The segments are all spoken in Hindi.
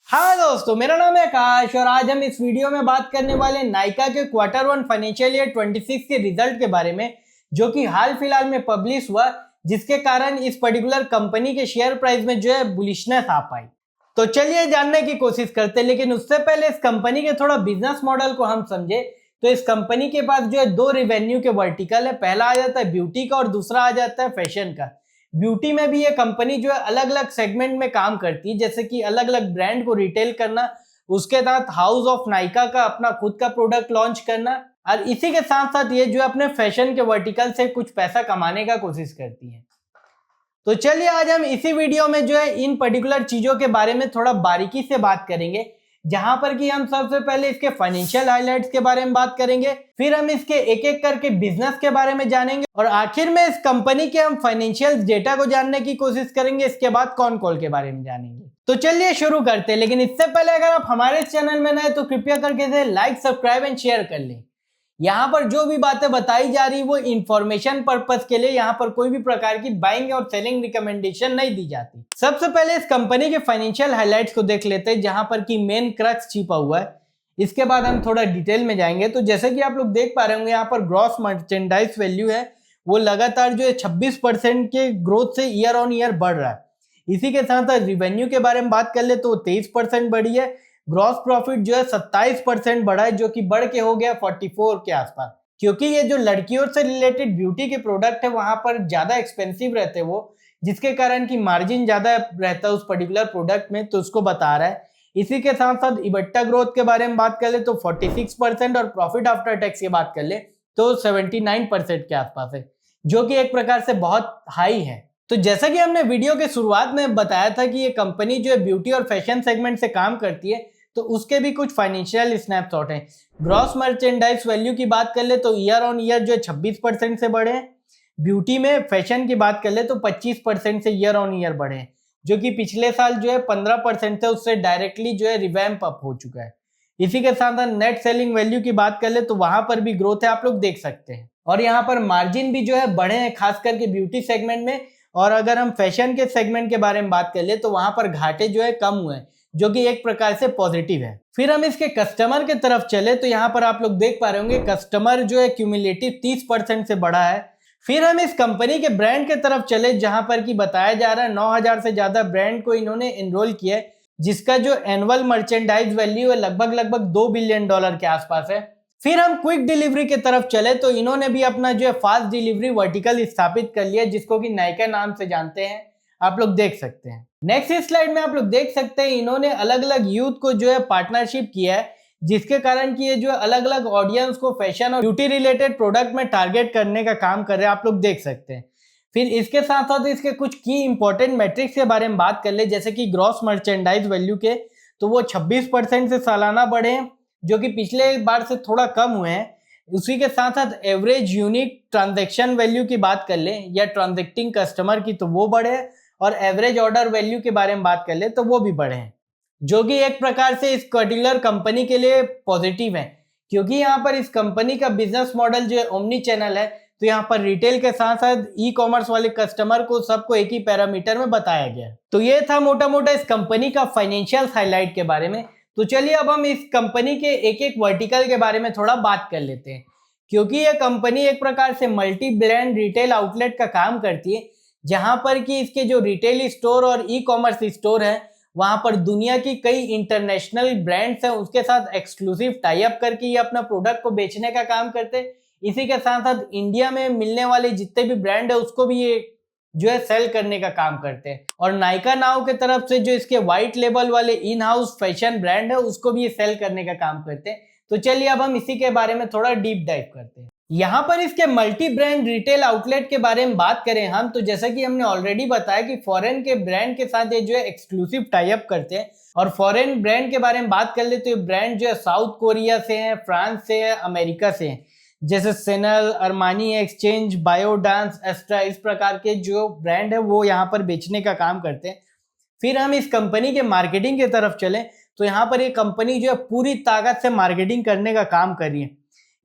हाँ दोस्तों, मेरा नाम है आकाश और आज हम इस वीडियो में बात करने वाले नायका के Q1 फाइनेंशियल ईयर 26 के रिजल्ट के बारे में, जो कि हाल फिलहाल में पब्लिश हुआ, जिसके कारण इस पर्टिकुलर कंपनी के शेयर प्राइस में जो है बुलिशनेस आ पाई। तो चलिए जानने की कोशिश करते हैं, लेकिन उससे पहले इस कंपनी के थोड़ा बिजनेस मॉडल को हम समझे तो इस कंपनी के पास जो है दो रेवेन्यू के वर्टिकल है। पहला आ जाता है ब्यूटी का और दूसरा आ जाता है फैशन का। ब्यूटी में भी ये कंपनी जो है अलग अलग सेगमेंट में काम करती है, जैसे कि अलग अलग ब्रांड को रिटेल करना, उसके साथ हाउस ऑफ नायका का अपना खुद का प्रोडक्ट लॉन्च करना, और इसी के साथ साथ ये जो अपने फैशन के वर्टिकल से कुछ पैसा कमाने का कोशिश करती है। तो चलिए आज हम इसी वीडियो में जो है इन पर्टिकुलर चीजों के बारे में थोड़ा बारीकी से बात करेंगे, जहां पर कि हम सबसे पहले इसके फाइनेंशियल हाइलाइट्स के बारे में बात करेंगे, फिर हम इसके एक एक करके बिजनेस के बारे में जानेंगे और आखिर में इस कंपनी के हम फाइनेंशियल डेटा को जानने की कोशिश करेंगे। इसके बाद कौन कॉल के बारे में जानेंगे। तो चलिए शुरू करते हैं, लेकिन इससे पहले अगर आप हमारे चैनल में नए तो कृपया करके इसे लाइक, सब्सक्राइब एंड शेयर कर लें। यहाँ पर जो भी बातें बताई जा रही वो इंफॉर्मेशन पर्पस के लिए, यहाँ पर कोई भी प्रकार की बाइंग और सेलिंग रिकमेंडेशन नहीं दी जाती। सबसे पहले इस कंपनी के फाइनेंशियल हाइलाइट्स को देख लेते हैं, जहां पर की मेन क्रक्स छिपा हुआ है। इसके बाद हम थोड़ा डिटेल में जाएंगे। तो जैसे कि आप लोग देख पा रहे होंगे, यहाँ पर ग्रॉस मर्चेंडाइज वैल्यू है वो लगातार जो है 26% के ग्रोथ से ईयर ऑन ईयर बढ़ रहा है। इसी के साथ साथ रिवेन्यू के बारे में बात कर ले तो 23% बढ़ी है। ग्रॉस प्रॉफिट जो है 27% बढ़ा है, जो कि बढ़ के हो गया 44 के आसपास, क्योंकि ये जो लड़कियों से रिलेटेड ब्यूटी के प्रोडक्ट है वहां पर ज्यादा एक्सपेंसिव रहते हैं वो, जिसके कारण की मार्जिन ज्यादा रहता है उस पर्टिकुलर प्रोडक्ट में, तो उसको बता रहा है। इसी के साथ साथ इबट्टा ग्रोथ के बारे में बात कर ले तो 46% और प्रॉफिट आफ्टर टैक्स की बात कर ले तो 79% के आसपास है, जो कि एक प्रकार से बहुत हाई है। तो जैसा कि हमने वीडियो के शुरुआत में बताया था कि ये कंपनी जो है ब्यूटी और फैशन सेगमेंट से काम करती है, तो उसके भी कुछ फाइनेंशियल स्नैपशॉट हैं। ग्रॉस मर्चेंडाइज वैल्यू की बात कर ले तो ईयर ऑन ईयर जो है 26% से बढ़े हैं। ब्यूटी में फैशन की बात कर ले तो 25% से ईयर ऑन ईयर बढ़े हैं, जो कि पिछले साल जो है 15% से उससे डायरेक्टली जो है रिवैम्प अप हो चुका है। इसी के साथ साथ नेट सेलिंग वैल्यू की बात कर ले तो वहां पर भी ग्रोथ है, आप लोग देख सकते हैं। और यहाँ पर मार्जिन भी जो है बढ़े हैं, खास करके ब्यूटी सेगमेंट में। और अगर हम फैशन के सेगमेंट के बारे में बात कर ले तो वहां पर घाटे जो है कम हुए हैं, जो कि एक प्रकार से पॉजिटिव है। फिर हम इसके कस्टमर के तरफ चले तो यहाँ पर आप लोग देख पा रहे होंगे कस्टमर जो है क्यूमुलेटिव 30% से बढ़ा है। फिर हम इस कंपनी के ब्रांड के तरफ चले, जहां पर कि बताया जा रहा है 9000 से ज्यादा ब्रांड को इन्होंने एनरोल किया है, जिसका जो एनुअल मर्चेंडाइज वैल्यू है लगभग $2 बिलियन के आसपास है। फिर हम क्विक डिलीवरी के तरफ चले तो इन्होंने भी अपना जो है फास्ट डिलीवरी वर्टिकल स्थापित कर लिया, जिसको कि नायका नाम से जानते हैं, आप लोग देख सकते हैं। नेक्स्ट स्लाइड में आप लोग देख सकते हैं इन्होंने अलग अलग यूथ को जो है पार्टनरशिप किया है, जिसके कारण कि ये जो अलग अलग ऑडियंस को फैशन और ब्यूटी रिलेटेड प्रोडक्ट में टारगेट करने का काम कर रहे हैं, आप लोग देख सकते हैं। फिर इसके साथ साथ इसके कुछ की इंपॉर्टेंट मैट्रिक्स के बारे में बात कर ले, जैसे कि ग्रॉस मर्चेंडाइज वैल्यू के, तो वो 26% से सालाना बढ़े हैं, जो कि पिछले बार से थोड़ा कम हुए हैं। उसी के साथ साथ एवरेज यूनिक ट्रांजैक्शन वैल्यू की बात कर ले या ट्रांजैक्टिंग कस्टमर की, तो वो बढ़े हैं। और एवरेज ऑर्डर वैल्यू के बारे में बात कर ले तो वो भी बढ़े हैं, जो कि एक प्रकार से इस पर्टिकुलर कंपनी के लिए पॉजिटिव है, क्योंकि यहाँ पर इस कंपनी का बिजनेस मॉडल जो है ओमनी चैनल है। तो यहाँ पर रिटेल के साथ साथ ई कॉमर्स वाले कस्टमर को सबको एक ही पैरामीटर में बताया गया। तो ये था मोटा मोटा इस कंपनी का फाइनेंशियल हाईलाइट के बारे में। तो चलिए अब हम इस कंपनी के एक एक वर्टिकल के बारे में थोड़ा बात कर लेते हैं, क्योंकि ये कंपनी एक प्रकार से मल्टी ब्रांड रिटेल आउटलेट का काम करती है, जहां पर कि इसके जो रिटेल स्टोर और ई कॉमर्स स्टोर है वहां पर दुनिया की कई इंटरनेशनल ब्रांड्स हैं उसके साथ एक्सक्लूसिव टाई अप करके ये अपना प्रोडक्ट को बेचने का काम करते हैं। इसी के साथ साथ इंडिया में मिलने वाले जितने भी ब्रांड है उसको भी ये जो है सेल करने का काम करते हैं। और नायका नाउ के तरफ से जो इसके व्हाइट लेबल वाले इन हाउस फैशन ब्रांड है उसको भी ये सेल करने का काम करते हैं। तो चलिए अब हम इसी के बारे में थोड़ा डीप डाइव करते हैं। यहाँ पर इसके मल्टी ब्रांड रिटेल आउटलेट के बारे में बात करें हम, तो जैसा कि हमने ऑलरेडी बताया कि फॉरेन के ब्रांड के साथ ये जो है एक्सक्लूसिव टाई अप करते हैं। और फॉरेन ब्रांड के बारे में बात कर ले तो ये ब्रांड जो है साउथ कोरिया से है, फ्रांस से है, अमेरिका से है, जैसे सेनल, अरमानी एक्सचेंज, बायोडांस, एस्ट्रा, इस प्रकार के जो ब्रांड है वो यहाँ पर बेचने का काम करते हैं। फिर हम इस कंपनी के मार्केटिंग की तरफ चलें तो यहाँ पर ये कंपनी जो है पूरी ताकत से मार्केटिंग करने का काम कर रही है।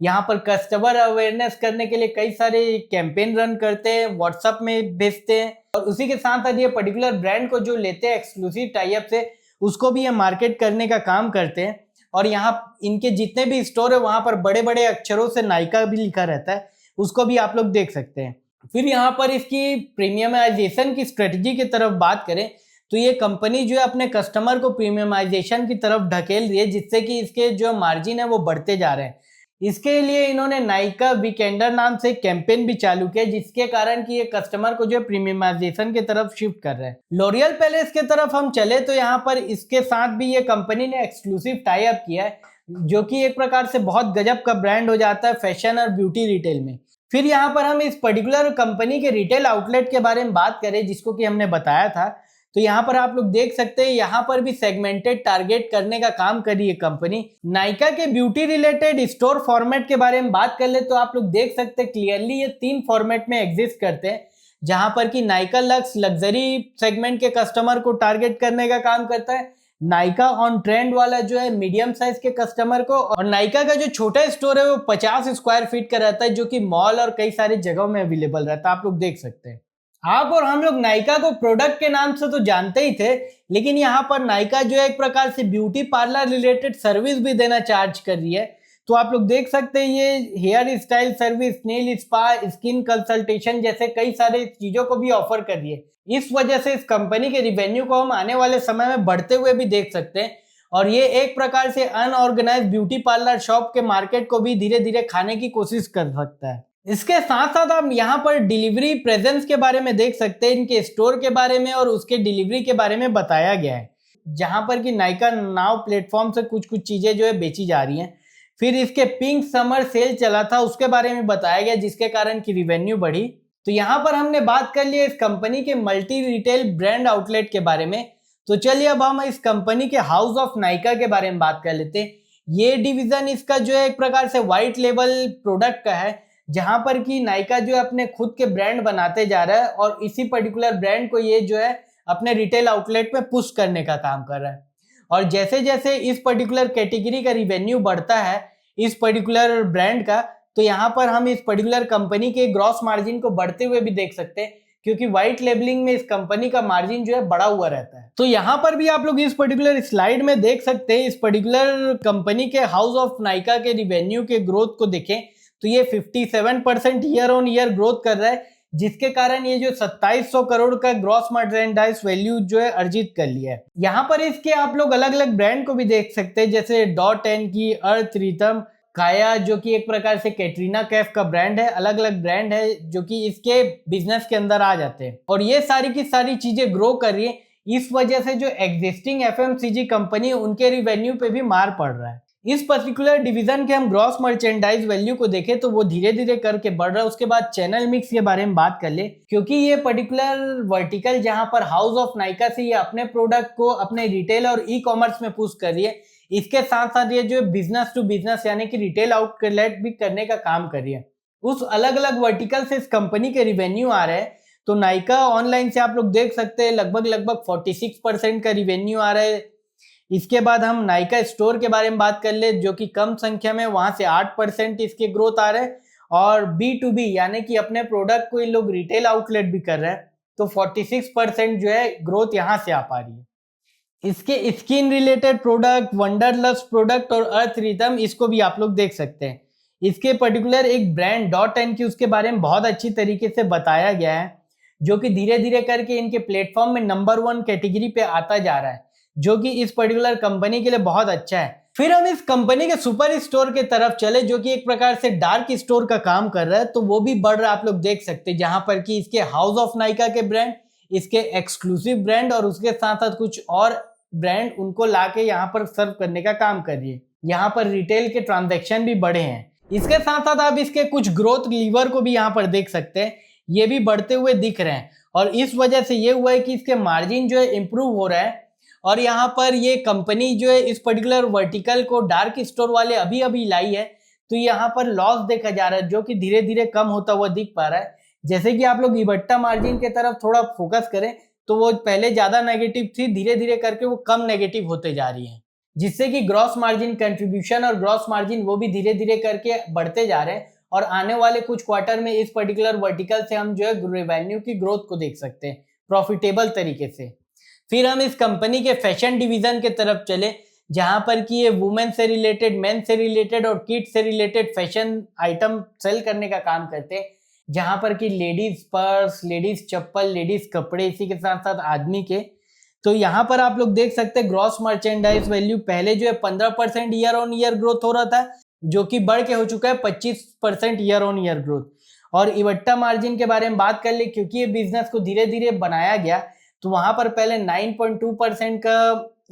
यहाँ पर कस्टमर अवेयरनेस करने के लिए कई सारे कैंपेन रन करते हैं, व्हाट्सएप में भेजते हैं, और उसी के साथ साथ ये पर्टिकुलर ब्रांड को जो लेते हैं एक्सक्लूसिव टाई अप से, उसको भी ये मार्केट करने का काम करते हैं। और यहाँ इनके जितने भी स्टोर है वहां पर बड़े बड़े अक्षरों से नायका भी लिखा रहता है, उसको भी आप लोग देख सकते हैं। फिर यहाँ पर इसकी प्रीमियमाइजेशन की स्ट्रेटजी की तरफ बात करें तो ये कंपनी जो है अपने कस्टमर को प्रीमियमाइजेशन की तरफ ढकेल रही है, जिससे कि इसके जो मार्जिन है वो बढ़ते जा रहे हैं। इसके लिए इन्होंने नायका वीकेंडर नाम से कैंपेन भी चालू किया, जिसके कारण कि ये कस्टमर को जो है प्रीमियमाइजेशन की तरफ शिफ्ट कर रहे हैं। लॉरियल पैलेस की तरफ हम चले तो यहाँ पर इसके साथ भी ये कंपनी ने एक्सक्लूसिव टाई अप किया है, जो कि एक प्रकार से बहुत गजब का ब्रांड हो जाता है फैशन और ब्यूटी रिटेल में। फिर यहाँ पर हम इस पर्टिकुलर कंपनी के रिटेल आउटलेट के बारे में बात करें, जिसको कि हमने बताया था, तो यहाँ पर आप लोग देख सकते हैं यहाँ पर भी सेगमेंटेड टारगेट करने का काम कर रही है कंपनी। नायका के ब्यूटी रिलेटेड स्टोर फॉर्मेट के बारे में बात कर ले तो आप लोग देख सकते हैं क्लियरली ये 3 फॉर्मेट में एग्जिस्ट करते हैं, जहां पर कि नायका लक्स लग्जरी सेगमेंट के कस्टमर को टारगेट करने का काम करता है, नायका ऑन ट्रेंड वाला जो है मीडियम साइज के कस्टमर को, और नायका का जो छोटा स्टोर है वो 50 स्क्वायर फीट का रहता है, जो कि मॉल और कई सारी जगहों में अवेलेबल रहता है। आप लोग देख सकते हैं। आप और हम लोग नायका को प्रोडक्ट के नाम से तो जानते ही थे, लेकिन यहाँ पर नायका जो है एक प्रकार से ब्यूटी पार्लर रिलेटेड सर्विस भी देना चार्ज कर रही है। तो आप लोग देख सकते हैं ये hair style service, nail spa, skin consultation जैसे कई सारे चीजों को भी ऑफर कर रही है। इस वजह से इस कंपनी के रिवेन्यू को हम आने वाले समय में बढ़ते हुए भी देख सकते हैं, और ये एक प्रकार से अनऑर्गेनाइज्ड ब्यूटी पार्लर शॉप के मार्केट को भी धीरे धीरे खाने की कोशिश कर सकता है। इसके साथ साथ आप यहाँ पर डिलीवरी प्रेजेंस के बारे में देख सकते हैं, इनके स्टोर के बारे में और उसके डिलीवरी के बारे में बताया गया है, जहां पर कि नायका नाउ प्लेटफॉर्म से कुछ कुछ चीजें जो है बेची जा रही हैं। फिर इसके पिंक समर सेल चला था, उसके बारे में बताया गया, जिसके कारण की रिवेन्यू बढ़ी। तो यहाँ पर हमने बात कर लिया इस कंपनी के मल्टी रिटेल ब्रांड आउटलेट के बारे में। तो चलिए अब हम इस कंपनी के हाउस ऑफ नायका के बारे में बात कर लेते हैं। ये डिवीजन इसका जो है एक प्रकार से व्हाइट लेबल प्रोडक्ट का है, जहां पर कि नायका जो है अपने खुद के ब्रांड बनाते जा रहा है, और इसी पर्टिकुलर ब्रांड को ये जो है अपने रिटेल आउटलेट में पुश करने का काम कर रहा है। और जैसे जैसे इस पर्टिकुलर कैटेगरी का रिवेन्यू बढ़ता है इस पर्टिकुलर ब्रांड का, तो यहाँ पर हम इस पर्टिकुलर कंपनी के ग्रॉस मार्जिन को बढ़ते हुए भी देख सकते हैं, क्योंकि व्हाइट लेबलिंग में इस कंपनी का मार्जिन जो है बढ़ा हुआ रहता है। तो यहाँ पर भी आप लोग इस पर्टिकुलर स्लाइड में देख सकते हैं, इस पर्टिकुलर कंपनी के हाउस ऑफ नायका के रिवेन्यू के ग्रोथ को देखें तो ये 57% ईयर ऑन ईयर ग्रोथ कर रहा है, जिसके कारण ये जो 2700 करोड़ का ग्रॉस मर्चेंडाइज वैल्यू जो है अर्जित कर लिया है। यहाँ पर इसके आप लोग अलग अलग ब्रांड को भी देख सकते हैं, जैसे .N की, अर्थ रिथम, काया जो कि एक प्रकार से कैटरीना कैफ का ब्रांड है, अलग अलग ब्रांड है जो कि इसके बिजनेस के अंदर आ जाते हैं, और ये सारी की सारी चीजें ग्रो कर रही है। इस वजह से जो एग्जिस्टिंग FMCG कंपनी उनके रिवेन्यू पे भी मार पड़ रहा है। इस पर्टिकुलर डिवीजन के हम ग्रॉस मर्चेंडाइज वैल्यू को देखें तो वो धीरे धीरे करके बढ़ रहा है। उसके बाद चैनल मिक्स के बारे में बात कर ले, क्योंकि ये पर्टिकुलर वर्टिकल जहां पर हाउस ऑफ नायका से ये अपने प्रोडक्ट को अपने रिटेल और ई कॉमर्स में पुश कर रही है, इसके साथ साथ ये जो बिजनेस टू बिजनेस यानी कि रिटेल आउटलेट भी करने का काम कर रही है। उस अलग अलग वर्टिकल से इस कंपनी के रिवेन्यू आ रहे हैं। तो नायका ऑनलाइन से आप लोग देख सकते हैं लगभग 46% का रिवेन्यू आ रहा है। इसके बाद हम नायका स्टोर के बारे में बात कर ले, जो कि कम संख्या में, वहां से 8% इसके ग्रोथ आ रहे हैं, और B2B यानी कि अपने प्रोडक्ट को इन लोग रिटेल आउटलेट भी कर रहे हैं, तो 46% जो है ग्रोथ यहां से आ पा रही है। इसके skin related product, wanderlust product और अर्थ रिथम, इसको भी आप लोग देख सकते हैं। इसके पर्टिकुलर एक ब्रांड .N की, उसके बारे में बहुत अच्छी तरीके से बताया गया है, जो कि धीरे धीरे करके इनके प्लेटफॉर्म में नंबर 1 कैटेगरी पे आता जा रहा है, जो कि इस पर्टिकुलर कंपनी के लिए बहुत अच्छा है। फिर हम इस कंपनी के सुपर स्टोर के तरफ चले, जो कि एक प्रकार से डार्क स्टोर का काम कर रहा है, तो वो भी बढ़ रहा है, आप लोग देख सकते हैं, जहां पर कि इसके हाउस ऑफ नायका के ब्रांड, इसके एक्सक्लूसिव ब्रांड और उसके साथ साथ कुछ और ब्रांड उनको लाके यहाँ पर सर्व करने का काम कर रही है। यहाँ पर रिटेल के ट्रांजैक्शन भी बढ़े हैं। इसके साथ साथ आप इसके कुछ ग्रोथ लीवर को भी यहाँ पर देख सकते हैं, ये भी बढ़ते हुए दिख रहे हैं, और इस वजह से ये हुआ है कि इसके मार्जिन जो है इंप्रूव हो रहा है। और यहाँ पर ये कंपनी जो है इस पर्टिकुलर वर्टिकल को डार्क स्टोर वाले अभी अभी लाई है, तो यहाँ पर लॉस देखा जा रहा है, जो कि धीरे धीरे कम होता हुआ दिख पा रहा है। जैसे कि आप लोग इबट्टा मार्जिन के तरफ थोड़ा फोकस करें तो वो पहले ज्यादा नेगेटिव थी, धीरे धीरे करके वो कम नेगेटिव होते जा रही है, जिससे कि ग्रॉस मार्जिन कंट्रीब्यूशन और ग्रॉस मार्जिन वो भी धीरे धीरे करके बढ़ते जा रहे हैं। और आने वाले कुछ क्वार्टर में इस पर्टिकुलर वर्टिकल से हम जो है रेवेन्यू की ग्रोथ को देख सकते हैं प्रॉफिटेबल तरीके से। फिर हम इस कंपनी के फैशन डिवीजन के तरफ चले, जहां पर कि ये वुमेन से रिलेटेड, मेन से रिलेटेड और किड्स से रिलेटेड फैशन आइटम सेल करने का काम करते हैं, जहां पर कि लेडीज पर्स, लेडीज चप्पल, लेडीज कपड़े, इसी के साथ साथ आदमी के। तो यहाँ पर आप लोग देख सकते हैं ग्रॉस मर्चेंडाइज वैल्यू पहले जो है 15% ईयर ऑन ईयर ग्रोथ हो रहा था, जो कि बढ़ के हो चुका है 25% ईयर ऑन ईयर ग्रोथ। और इबट्टा मार्जिन के बारे में बात कर ले, क्योंकि ये बिजनेस को धीरे धीरे बनाया गया, तो वहां पर पहले 9.2% का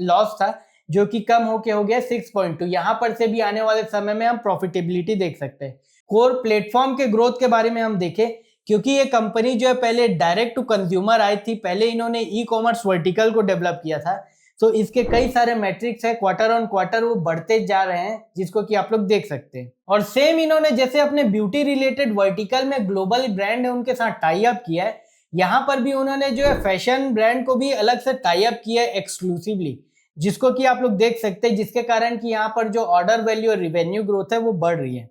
लॉस था, जो कि कम होके हो गया 6.2। यहाँ पर से भी आने वाले समय में हम प्रॉफिटेबिलिटी देख सकते हैं। कोर प्लेटफॉर्म के ग्रोथ के बारे में हम देखें, क्योंकि ये कंपनी जो है पहले डायरेक्ट टू कंज्यूमर आई थी, पहले इन्होंने ई कॉमर्स वर्टिकल को डेवलप किया था, तो इसके कई सारे मैट्रिक्स है, क्वार्टर ऑन क्वार्टर वो बढ़ते जा रहे हैं, जिसको कि आप लोग देख सकते हैं। और सेम इन्होंने जैसे अपने ब्यूटी रिलेटेड वर्टिकल में ग्लोबल ब्रांड है उनके साथ टाई अप किया है, यहाँ पर भी उन्होंने जो है फैशन ब्रांड को भी अलग से टाई अप किया है एक्सक्लूसिवली, जिसको कि आप लोग देख सकते हैं, जिसके कारण कि यहाँ पर जो ऑर्डर वैल्यू और रिवेन्यू ग्रोथ है वो बढ़ रही है।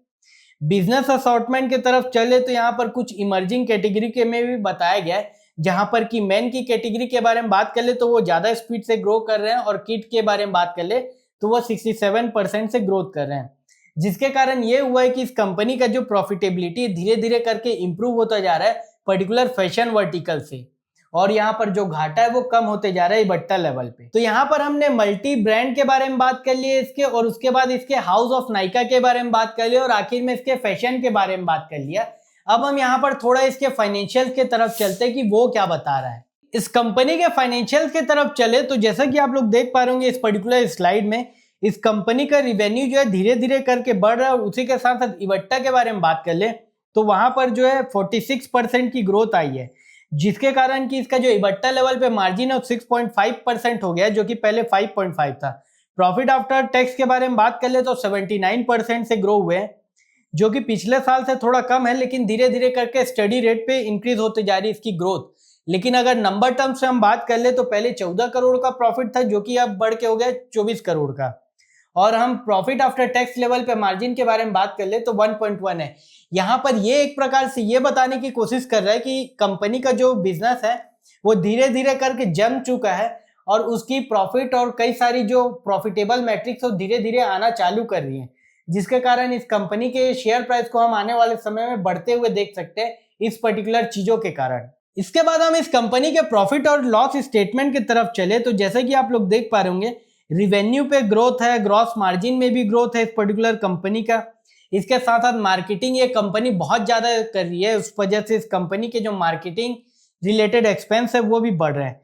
बिजनेस असॉर्टमेंट की तरफ चले तो यहाँ पर कुछ इमर्जिंग कैटेगरी के में भी बताया गया है, जहां पर कि मेन की कैटेगरी के बारे में बात कर ले तो वो ज्यादा स्पीड से ग्रो कर रहे हैं, और किड के बारे में बात कर ले तो वो 67% से ग्रोथ कर रहे हैं, जिसके कारण ये हुआ है कि इस कंपनी का जो प्रॉफिटेबिलिटी धीरे धीरे करके इंप्रूव होता जा रहा है पर्टिकुलर फैशन वर्टिकल से, और यहाँ पर जो घाटा है वो कम होते जा रहा है इबट्टा लेवल पे। तो यहाँ पर हमने मल्टी ब्रांड के बारे में बात कर ली है इसके, और उसके बाद इसके हाउस ऑफ नायका के बारे में बात कर लिया, और आखिर में इसके फैशन के बारे में बात कर लिया। अब हम यहाँ पर थोड़ा इसके फाइनेंशियल के तरफ चलते हैं कि वो क्या बता रहा है। इस कंपनी के फाइनेंशियल के तरफ चले तो जैसा कि आप लोग देख पा रहे होंगे इस पर्टिकुलर स्लाइड में, इस कंपनी का रिवेन्यू जो है धीरे धीरे करके बढ़ रहा है, और उसी के साथ साथ इबट्टा के बारे में बात कर ले तो वहां पर जो है 46% की ग्रोथ आई है, जिसके कारण कि इसका जो इबट्टा लेवल पे मार्जिन है 6.5% हो गया, जो कि पहले 5.5 था। प्रॉफिट आफ्टर टैक्स के बारे में बात कर ले तो 79% से ग्रो हुए हैं, जो कि पिछले साल से थोड़ा कम है, लेकिन धीरे धीरे करके स्टडी रेट पे इंक्रीज होते जा रही है इसकी ग्रोथ। लेकिन अगर नंबर टर्म्स से हम बात कर ले तो पहले 14 करोड़ का प्रॉफिट था, जो कि अब बढ़ के हो गया 24 करोड़ का। और हम प्रॉफिट आफ्टर टैक्स लेवल पे मार्जिन के बारे में बात कर ले तो 1.1 है। यहाँ पर ये एक प्रकार से ये बताने की कोशिश कर रहा है कि कंपनी का जो बिजनेस है वो धीरे धीरे करके जम चुका है, और उसकी प्रॉफिट और कई सारी जो प्रॉफिटेबल मैट्रिक्स वो धीरे धीरे आना चालू कर रही है, जिसके कारण इस कंपनी के शेयर प्राइस को हम आने वाले समय में बढ़ते हुए देख सकते हैं इस पर्टिकुलर चीजों के कारण। इसके बाद हम इस कंपनी के प्रॉफिट और लॉस स्टेटमेंट की तरफ चले तो जैसे कि आप लोग देख पा रहे होंगे रिवेन्यू पे ग्रोथ है, ग्रॉस मार्जिन में भी ग्रोथ है इस पर्टिकुलर कंपनी का। इसके साथ साथ मार्केटिंग ये कंपनी बहुत ज्यादा कर रही है, उस वजह से इस कंपनी के जो मार्केटिंग रिलेटेड एक्सपेंस है वो भी बढ़ रहे हैं।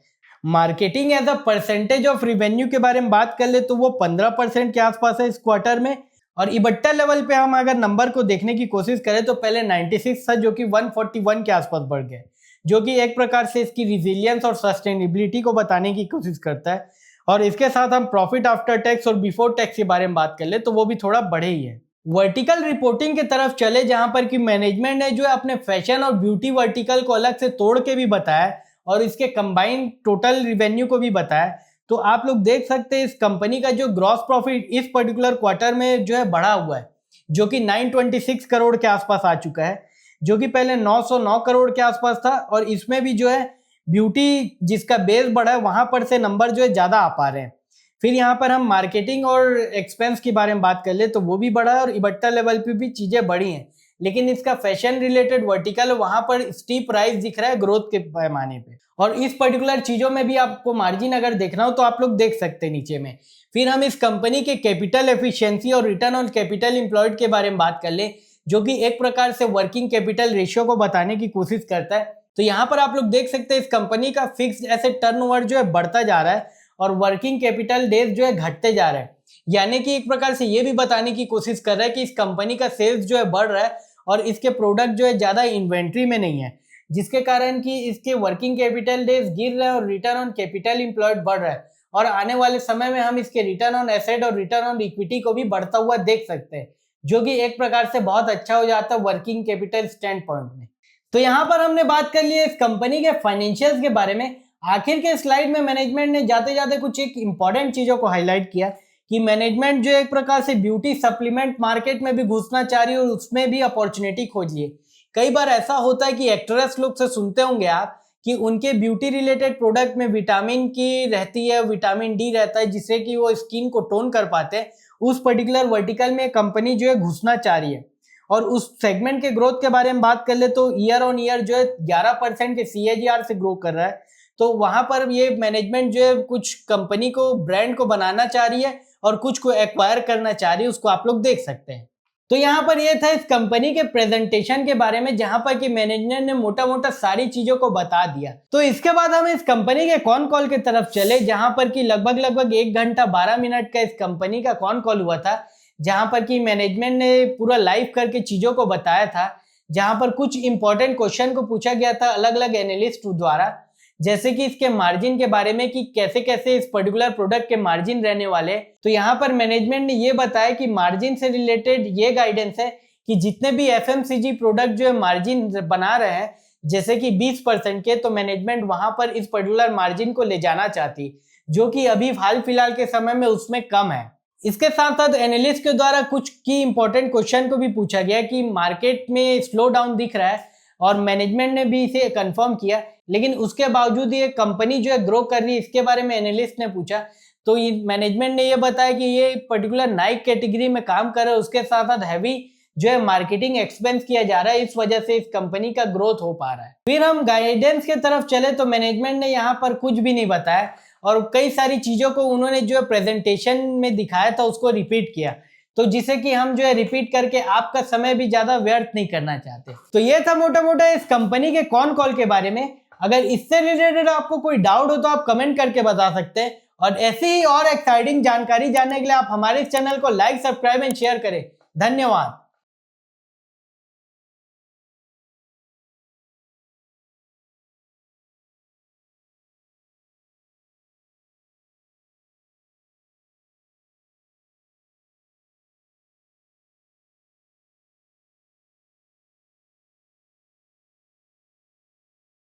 Marketing as a percentage of revenue के बारे में बात कर ले तो वो 15% के आसपास है इस क्वार्टर में। और इबट्टा लेवल पे हम अगर नंबर को देखने की कोशिश करें तो पहले 96 था, जो कि 141 के आसपास बढ़ गया, जो कि एक प्रकार से इसकी रिजिलियंस और सस्टेनेबिलिटी को बताने की कोशिश करता है। और इसके साथ हम प्रॉफिट आफ्टर टैक्स और बिफोर टैक्स के बारे में बात कर ले तो वो भी थोड़ा बढ़े ही है। वर्टिकल रिपोर्टिंग की तरफ चले जहां पर कि मैनेजमेंट ने जो है अपने फैशन और ब्यूटी वर्टिकल को अलग से तोड़ के भी बताया और इसके कंबाइंड टोटल रिवेन्यू को भी बताया। तो आप लोग देख सकते हैं इस कंपनी का जो ग्रॉस प्रॉफिट इस पर्टिकुलर क्वार्टर में जो है बढ़ा हुआ है, जो कि 926 करोड़ के आसपास आ चुका है, जो कि पहले 909 करोड़ के आसपास था। और इसमें भी जो है ब्यूटी जिसका बेस बढ़ा है वहां पर से नंबर जो है ज्यादा आ पा रहे हैं। फिर यहाँ पर हम मार्केटिंग और एक्सपेंस के बारे में बात कर ले तो वो भी बढ़ा है और इबट्टा लेवल पे भी चीजें बढ़ी हैं, लेकिन इसका फैशन रिलेटेड वर्टिकल वहां पर स्टीप राइज दिख रहा है ग्रोथ के पैमाने पे। और इस पर्टिकुलर चीजों में भी आपको मार्जिन अगर देखना हो तो आप लोग देख सकते हैं नीचे में। फिर हम इस कंपनी के कैपिटल एफिशिएंसी और रिटर्न ऑन कैपिटल एम्प्लॉयड के बारे में बात कर ले, जो कि एक प्रकार से वर्किंग कैपिटल रेशियो को बताने की कोशिश करता है। तो यहाँ पर आप लोग देख सकते हैं इस कंपनी का फिक्स्ड एसेट टर्नओवर जो है बढ़ता जा रहा है और वर्किंग कैपिटल डेज जो है घटते जा रहे हैं, यानी कि एक प्रकार से ये भी बताने की कोशिश कर रहा है कि इस कंपनी का सेल्स जो है बढ़ रहा है और इसके प्रोडक्ट जो है ज्यादा इन्वेंट्री में नहीं है, जिसके कारण कि इसके वर्किंग कैपिटल डेज गिर रहे हैं और रिटर्न ऑन कैपिटल एम्प्लॉयड बढ़ रहा है। और आने वाले समय में हम इसके रिटर्न ऑन एसेट और रिटर्न ऑन इक्विटी को भी बढ़ता हुआ देख सकते हैं, जो कि एक प्रकार से बहुत अच्छा हो जाता है वर्किंग कैपिटल स्टैंड पॉइंट में। तो यहाँ पर हमने बात कर ली इस कंपनी के फाइनेंशियल्स के बारे में। आखिर के स्लाइड में मैनेजमेंट ने जाते जाते कुछ एक इंपॉर्टेंट चीजों को हाईलाइट किया कि मैनेजमेंट जो एक प्रकार से ब्यूटी सप्लीमेंट मार्केट में भी घुसना चाह रही है और उसमें भी अपॉर्चुनिटी खोज लिए। कई बार ऐसा होता है कि एक्ट्रेस लोग से सुनते होंगे आप कि उनके ब्यूटी रिलेटेड प्रोडक्ट में विटामिन की रहती है, विटामिन डी रहता है, जिससे कि वो स्किन को टोन कर पाते हैं। उस पर्टिकुलर वर्टिकल में कंपनी जो है घुसना चाह रही है। और उस सेगमेंट के ग्रोथ के बारे में बात कर ले तो ईयर ऑन ईयर जो है 11% के CAGR से ग्रो कर रहा है। तो वहां पर ये मैनेजमेंट जो है कुछ कंपनी को, ब्रांड को बनाना चाह रही है और कुछ को एक्वायर करना चाह रही है, उसको आप लोग देख सकते हैं। तो यहाँ पर ये था इस कंपनी के प्रेजेंटेशन के बारे में, जहां पर कि मैनेजमेंट ने मोटा मोटा सारी चीजों को बता दिया। तो इसके बाद हम इस कंपनी के कॉन कॉल की तरफ चले, जहां पर कि लगभग 1 घंटा 12 मिनट का इस कंपनी का कॉन कॉल हुआ था, जहां पर कि मैनेजमेंट ने पूरा लाइव करके चीजों को बताया था। जहां पर कुछ इंपॉर्टेंट क्वेश्चन को पूछा गया था अलग अलग एनालिस्ट द्वारा, जैसे कि इसके मार्जिन के बारे में कि कैसे कैसे इस पर्टिकुलर प्रोडक्ट के मार्जिन रहने वाले। तो यहाँ पर मैनेजमेंट ने ये बताया कि मार्जिन से रिलेटेड ये गाइडेंस है कि जितने भी FMCG प्रोडक्ट जो है मार्जिन बना रहे हैं, जैसे कि 20% के, तो मैनेजमेंट वहां पर इस पर्टिकुलर मार्जिन को ले जाना चाहती, जो कि अभी हाल फिलहाल के समय में उसमें कम है। इसके साथ साथ एनालिस्ट के द्वारा कुछ की इंपॉर्टेंट क्वेश्चन को भी पूछा गया कि मार्केट में स्लो डाउन दिख रहा है, और मैनेजमेंट ने भी इसे कंफर्म किया, लेकिन उसके बावजूद ये कंपनी जो है ग्रो कर रही है, इसके बारे में एनालिस्ट ने पूछा। तो मैनेजमेंट ने ये बताया कि ये पर्टिकुलर नाइक कैटेगरी में काम कर रहा है, उसके साथ साथ हैवी जो है मार्केटिंग एक्सपेंस किया जा रहा है, इस वजह से इस कंपनी का ग्रोथ हो पा रहा है। फिर हम गाइडेंस के तरफ चले तो मैनेजमेंट ने यहाँ पर कुछ भी नहीं बताया, और कई सारी चीजों को उन्होंने जो है प्रेजेंटेशन में दिखाया था उसको रिपीट किया, तो जिसे कि हम जो है रिपीट करके आपका समय भी ज्यादा व्यर्थ नहीं करना चाहते। तो ये था मोटा मोटा इस कंपनी के कॉन कॉल के बारे में। अगर इससे रिलेटेड आपको कोई डाउट हो तो आप कमेंट करके बता सकते हैं, और ऐसी ही और एक्साइटिंग जानकारी जानने के लिए आप हमारे चैनल को लाइक, सब्सक्राइब एंड शेयर करें। धन्यवाद।